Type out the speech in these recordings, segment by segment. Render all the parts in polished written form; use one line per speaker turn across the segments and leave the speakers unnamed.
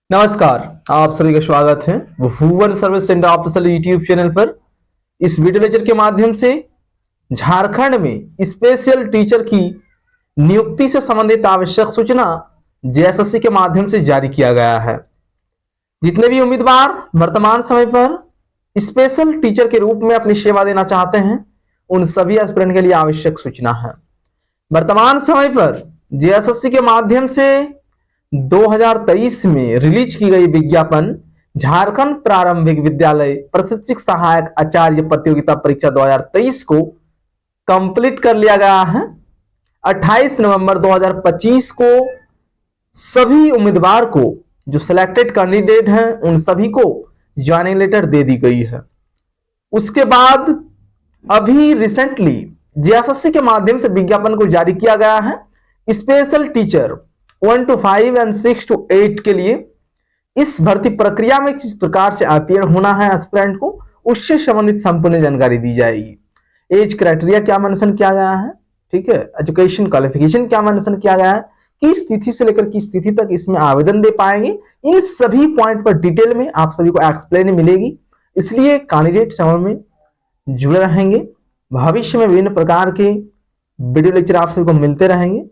नमस्कार। आप सभी का स्वागत है Bhuvan service centre official YouTube channel पर। इस वीडियो लेक्चर के माध्यम से झारखंड में स्पेशल टीचर की नियुक्ति से संबंधित आवश्यक सूचना जेएसएससी के माध्यम से जारी किया गया है। जितने भी उम्मीदवार वर्तमान समय पर स्पेशल टीचर के रूप में अपनी सेवा देना चाहते हैं, उन सभी एस्पिरेंट के लिए आवश्यक सूचना है। वर्तमान समय पर जेएसएससी के माध्यम से 2023 में रिलीज की गई विज्ञापन झारखंड प्रारंभिक विद्यालय प्रशिक्षक सहायक आचार्य प्रतियोगिता परीक्षा 2023 को कंप्लीट कर लिया गया है। 28 नवंबर 2025 को सभी उम्मीदवार को, जो सिलेक्टेड कैंडिडेट हैं, उन सभी को ज्वाइनिंग लेटर दे दी गई है। उसके बाद अभी रिसेंटली जेएसएससी के माध्यम से विज्ञापन को जारी किया गया है। Special teacher 1 to 5 and 6 to 8 के लिए इस भर्ती प्रक्रिया में किस प्रकार से अपीयर होना है एस्पिरेंट को, उससे संबंधित संपूर्ण जानकारी दी जाएगी। एज क्राइटेरिया क्या मेंशन किया गया है, ठीक है, एजुकेशन क्वालिफिकेशन क्या मेंशन किया गया है, किस तिथि से लेकर किस तिथि तक इसमें आवेदन दे पाएंगे, इन सभी पॉइंट पर डिटेल में आप सभी को एक्सप्लेन मिलेगी। इसलिए कैंडिडेट समय में जुड़े रहेंगे। भविष्य में विभिन्न प्रकार के वीडियो लेक्चर आप सभी को मिलते रहेंगे,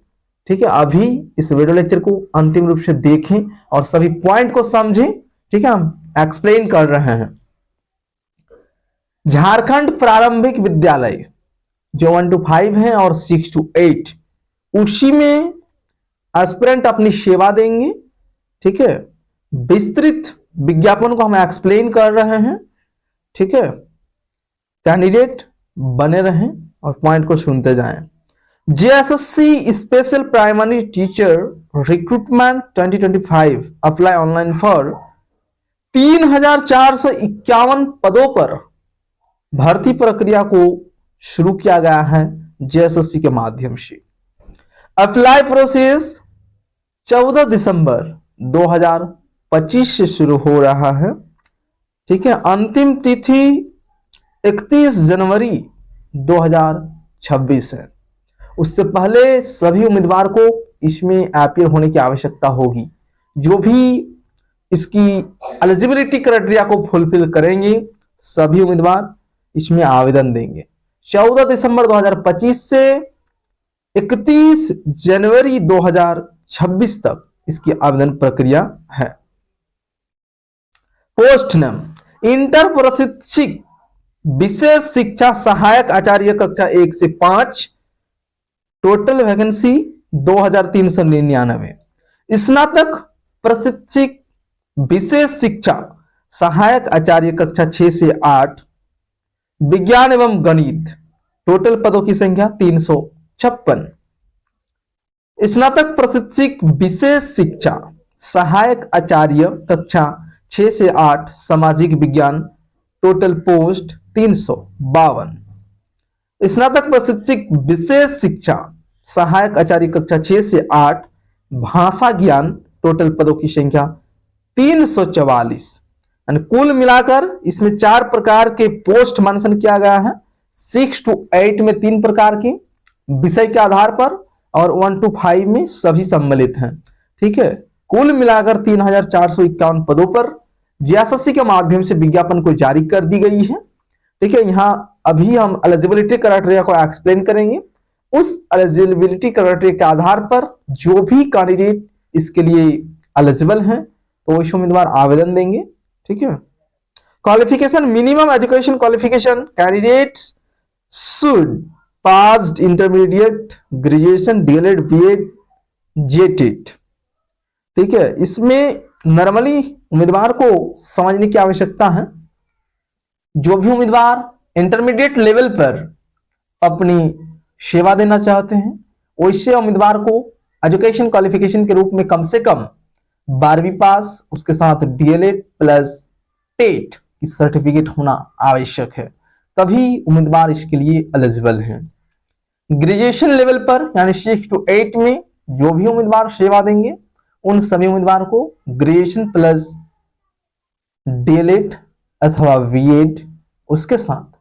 ठीक है। अभी इस वीडियो लेक्चर को अंतिम रूप से देखें और सभी पॉइंट को समझें, ठीक है। हम एक्सप्लेन कर रहे हैं। झारखंड प्रारंभिक विद्यालय जो 1 to 5 है और 6 to 8, उसी में एस्पिरेंट अपनी सेवा देंगे, ठीक है। विस्तृत विज्ञापन को हम एक्सप्लेन कर रहे हैं, ठीक है। कैंडिडेट बने रहें और पॉइंट को सुनते जाएं। JSSC special primary teacher recruitment 2025 apply online for 3451 पदों पर भर्ती प्रक्रिया को शुरू किया गया है जेएसएससी के माध्यम से। अप्लाई प्रोसेस 14 दिसंबर 2025 से शुरू हो रहा है, ठीक है। अंतिम तिथि 31 जनवरी 2026 है। उससे पहले सभी उम्मीदवार को इसमें अपीयर होने की आवश्यकता होगी। जो भी इसकी एलिजिबिलिटी क्राइटेरिया को फुलफिल करेंगे, सभी उम्मीदवार इसमें आवेदन देंगे। 14 दिसंबर 2025 से 31 जनवरी 2026 तक इसकी आवेदन प्रक्रिया है। पोस्ट नाम इंटर प्रशिक्षक विशेष शिक्षा सहायक आचार्य कक्षा 1 से 5, टोटल वैकेंसी 2399। स्नातक प्रशिक्षक विशेष शिक्षा सहायक आचार्य कक्षा 6 से 8, विज्ञान एवं गणित, टोटल पदों की संख्या 356। स्नातक प्रशिक्षक विशेष शिक्षा सहायक आचार्य कक्षा 6 से 8 सामाजिक विज्ञान, टोटल पोस्ट 352। स्नातक प्रशिक्षक विशेष शिक्षा सहायक आचार्य कक्षा 6 से 8 भाषा ज्ञान, टोटल पदों की संख्या 344। कुल मिलाकर इसमें 4 प्रकार के पोस्ट मेंशन किया गया है। 6 to 8 में 3 प्रकार के विषय के आधार पर और 1 to 5 में सभी सम्मिलित हैं, ठीक है। कुल मिलाकर 3451 पदों पर जेएसएससी के माध्यम से विज्ञापन को जारी कर दी गई है, ठीक है। यहाँ अभी हम एलिजिबिलिटी क्राइटेरिया को एक्सप्लेन करेंगे। उस एलिजिबिलिटी क्राइटेरिया के आधार पर जो भी कैंडिडेट इसके लिए एलिजिबल हैं, तो वैसे उम्मीदवार आवेदन देंगे, ठीक है। Qualification, minimum education qualification, candidates should passed intermediate, graduation, DElEd, BEd, JTET, ठीक है। इसमें नॉर्मली उम्मीदवार को समझने की आवश्यकता है। जो भी उम्मीदवार इंटरमीडिएट लेवल पर अपनी सेवा देना चाहते हैं, वैसे उम्मीदवार को एजुकेशन क्वालिफिकेशन के रूप में कम से कम 12वीं पास, उसके साथ डीएलएड प्लस टेट की सर्टिफिकेट होना आवश्यक है, तभी उम्मीदवार इसके लिए एलिजिबल हैं। ग्रेजुएशन लेवल पर यानी 6 to 8 में जो भी उम्मीदवार सेवा देंगे, उन सभी उम्मीदवार को ग्रेजुएशन प्लस डीएलएड अथवा बीएड, उसके साथ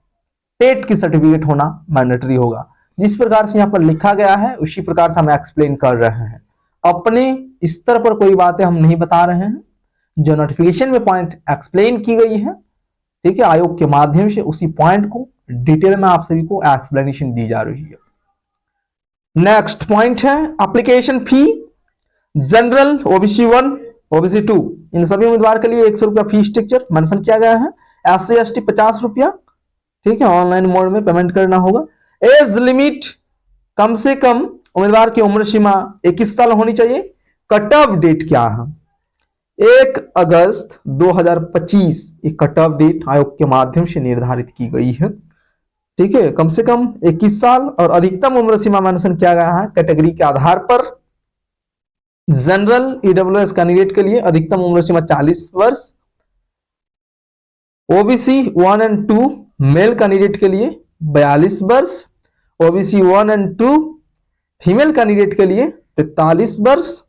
टेट की सर्टिफिकेट होना मैंडेटरी होगा। जिस प्रकार से यहाँ पर लिखा गया है उसी प्रकार से हम एक्सप्लेन कर रहे हैं। अपने स्तर पर कोई बातें हम नहीं बता रहे हैं। जो नोटिफिकेशन में पॉइंट एक्सप्लेन की गई है, ठीक है, आयोग के माध्यम से उसी पॉइंट को डिटेल में आप सभी को एक्सप्लेनेशन दी जा रही है। नेक्स्ट पॉइंट है application fee. General, OBC 1, OBC 2 इन सभी उम्मीदवार के लिए 100 रुपया फी स्ट्रक्चर मेंशन किया गया है। SC ST 50 रुपया, ठीक है, ऑनलाइन मोड में पेमेंट करना होगा। एज लिमिट, कम से कम उम्मीदवार की उम्र सीमा 21 साल होनी चाहिए। कट ऑफ डेट क्या है? 1 अगस्त 2025 एक कट ऑफ डेट आयोग के माध्यम से निर्धारित की गई है, ठीक है। कम से कम 21 साल और अधिकतम उम्र सीमा मेंशन किया गया है कैटेगरी के आधार पर। जनरल ईडब्ल्यूएस कैंडिडेट के लिए अधिकतम उम्र सीमा 40 वर्ष, ओबीसी 1 एंड 2 मेल कैंडिडेट के लिए 42 वर्ष, ओबीसी 1 एंड 2 फीमेल कैंडिडेट के लिए 43 वर्ष,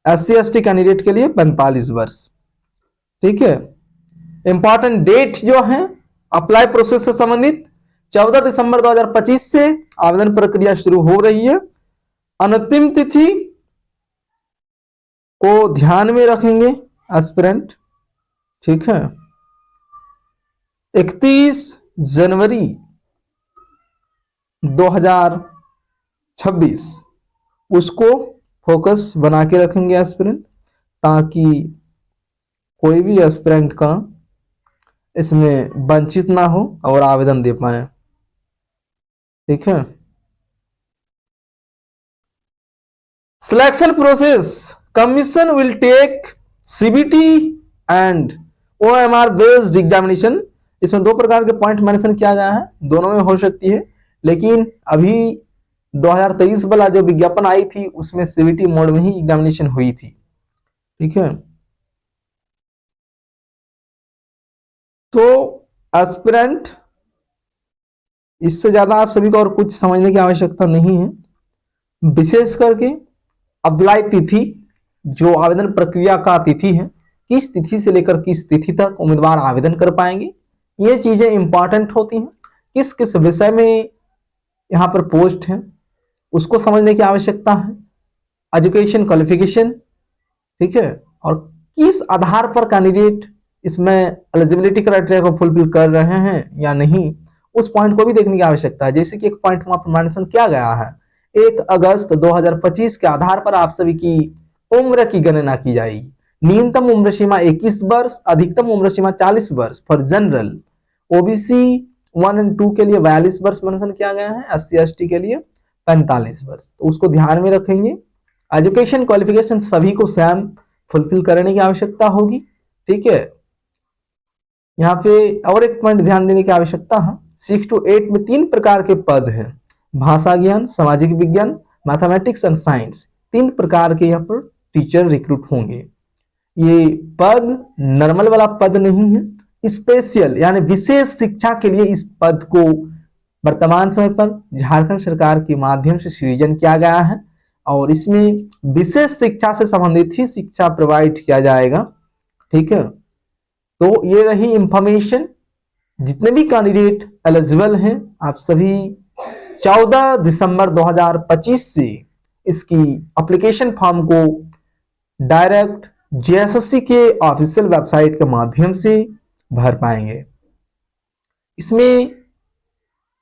SC ST कैंडिडेट के लिए 45 वर्ष, ठीक है। इंपॉर्टेंट डेट जो है अप्लाई प्रोसेस से संबंधित 14 दिसंबर 2025 से आवेदन प्रक्रिया शुरू हो रही है। अंतिम तिथि को ध्यान में रखेंगे एस्पिरेंट, ठीक है, 31 जनवरी 2026 उसको फोकस बना के रखेंगे एस्पिरेंट, ताकि कोई भी एस्पिरेंट का इसमें वंचित ना हो और आवेदन दे पाए, ठीक है। Selection process, commission will take CBT and OMR based examination. इसमें 2 प्रकार के पॉइंट मेंशन किया गया है, दोनों में हो सकती है, लेकिन अभी 2023 वाला जो विज्ञापन आई थी उसमें सीबीटी मोड में ही एग्जामिनेशन हुई थी, ठीक है। तो एस्पिरेंट इससे ज्यादा आप सभी को और कुछ समझने की आवश्यकता नहीं है। विशेष करके अप्लाई तिथि, जो आवेदन प्रक्रिया का तिथि है, किस तिथि से लेकर किस तिथि तक उम्मीदवार आवेदन कर पाएंगे, ये चीजें इंपॉर्टेंट होती हैं। किस किस विषय में यहाँ पर पोस्ट है उसको समझने की आवश्यकता है। एजुकेशन क्वालिफिकेशन, ठीक है, और किस आधार पर कैंडिडेट इसमें एलिजिबिलिटी क्राइटेरिया को फुलफिल कर रहे हैं या नहीं, उस पॉइंट को भी देखने की आवश्यकता है। जैसे कि एक पॉइंट वहां पर मेंशन किया गया है, 1 अगस्त 2025 के आधार पर आप सभी की उम्र की गणना की जाएगी। न्यूनतम उम्र सीमा 21 वर्ष, अधिकतम उम्र सीमा 40 वर्ष फॉर जनरल। ओबीसी 1 एंड 2 के लिए 42 वर्ष मेंशन किया गया है, SC ST के लिए 45 वर्ष, तो उसको ध्यान में रखेंगे। एजुकेशन क्वालिफिकेशन सभी को सेम फुलफिल करने की आवश्यकता होगी, ठीक है। यहाँ पे और एक पॉइंट ध्यान देने की आवश्यकता है, 6 to 8 में 3 प्रकार के पद हैं, भाषा ज्ञान, सामाजिक विज्ञान, मैथमेटिक्स एंड साइंस, 3 प्रकार के यहाँ पर टीचर रिक्रूट होंगे। ये पद नॉर्मल वाला पद नहीं है, स्पेशल यानी विशेष शिक्षा के लिए इस पद को वर्तमान समय पर झारखंड सरकार के माध्यम से सृजन किया गया है और इसमें विशेष शिक्षा से संबंधित ही शिक्षा प्रोवाइड किया जाएगा, ठीक है। तो ये रही इंफॉर्मेशन। जितने भी कैंडिडेट एलिजिबल हैं आप सभी 14 दिसंबर 2025 से इसकी एप्लीकेशन फॉर्म को डायरेक्ट JSSC के ऑफिशियल वेबसाइट के माध्यम से भर पाएंगे। इसमें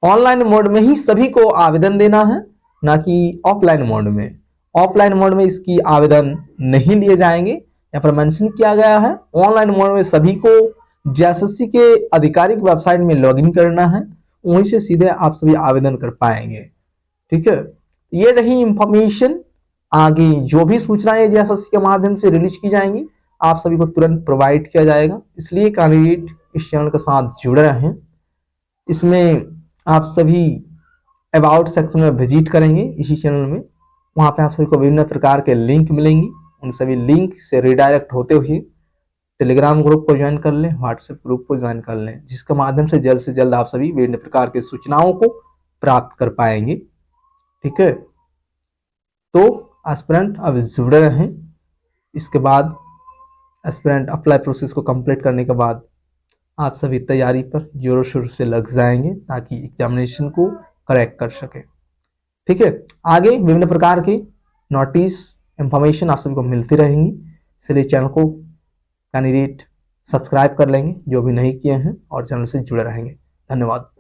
ऑनलाइन मोड में ही सभी को आवेदन देना है, ना कि ऑफलाइन मोड में। ऑफलाइन मोड में इसकी आवेदन नहीं लिए जाएंगे, यहाँ पर मेंशन किया गया है। ऑनलाइन मोड में सभी को JSSC के आधिकारिक वेबसाइट में लॉगिन करना है, वहीं से सीधे आप सभी आवेदन कर पाएंगे, ठीक है। ये रही इंफॉर्मेशन। आगे जो भी सूचनाएं JSSC के माध्यम से रिलीज की जाएंगी आप सभी को तुरंत प्रोवाइड किया जाएगा, इसलिए कैंडिडेट इस चैनल के साथ जुड़े रहें। इसमें आप सभी अबाउट सेक्शन में विजिट करेंगे इसी चैनल में, वहां पे आप सभी को विभिन्न प्रकार के लिंक मिलेंगी, उन सभी लिंक से रिडायरेक्ट होते हुए टेलीग्राम ग्रुप को ज्वाइन कर लें, व्हाट्सएप ग्रुप को ज्वाइन कर लें, जिसके माध्यम से जल्द आप सभी विभिन्न प्रकार के सूचनाओं को प्राप्त कर पाएंगे, ठीक है। तो एस्पिरेंट अब जुड़े रहें। इसके बाद एस्पिरेंट अप्लाई प्रोसेस को कंप्लीट करने के बाद आप सभी तैयारी पर जोरों शोर से लग जाएंगे ताकि एग्जामिनेशन को करेक्ट कर सके, ठीक है। आगे विभिन्न प्रकार की नोटिस इंफॉर्मेशन आप सभी को मिलती रहेंगी, इसलिए चैनल को कैंडिडेट सब्सक्राइब कर लेंगे जो भी नहीं किए हैं और चैनल से जुड़े रहेंगे। धन्यवाद।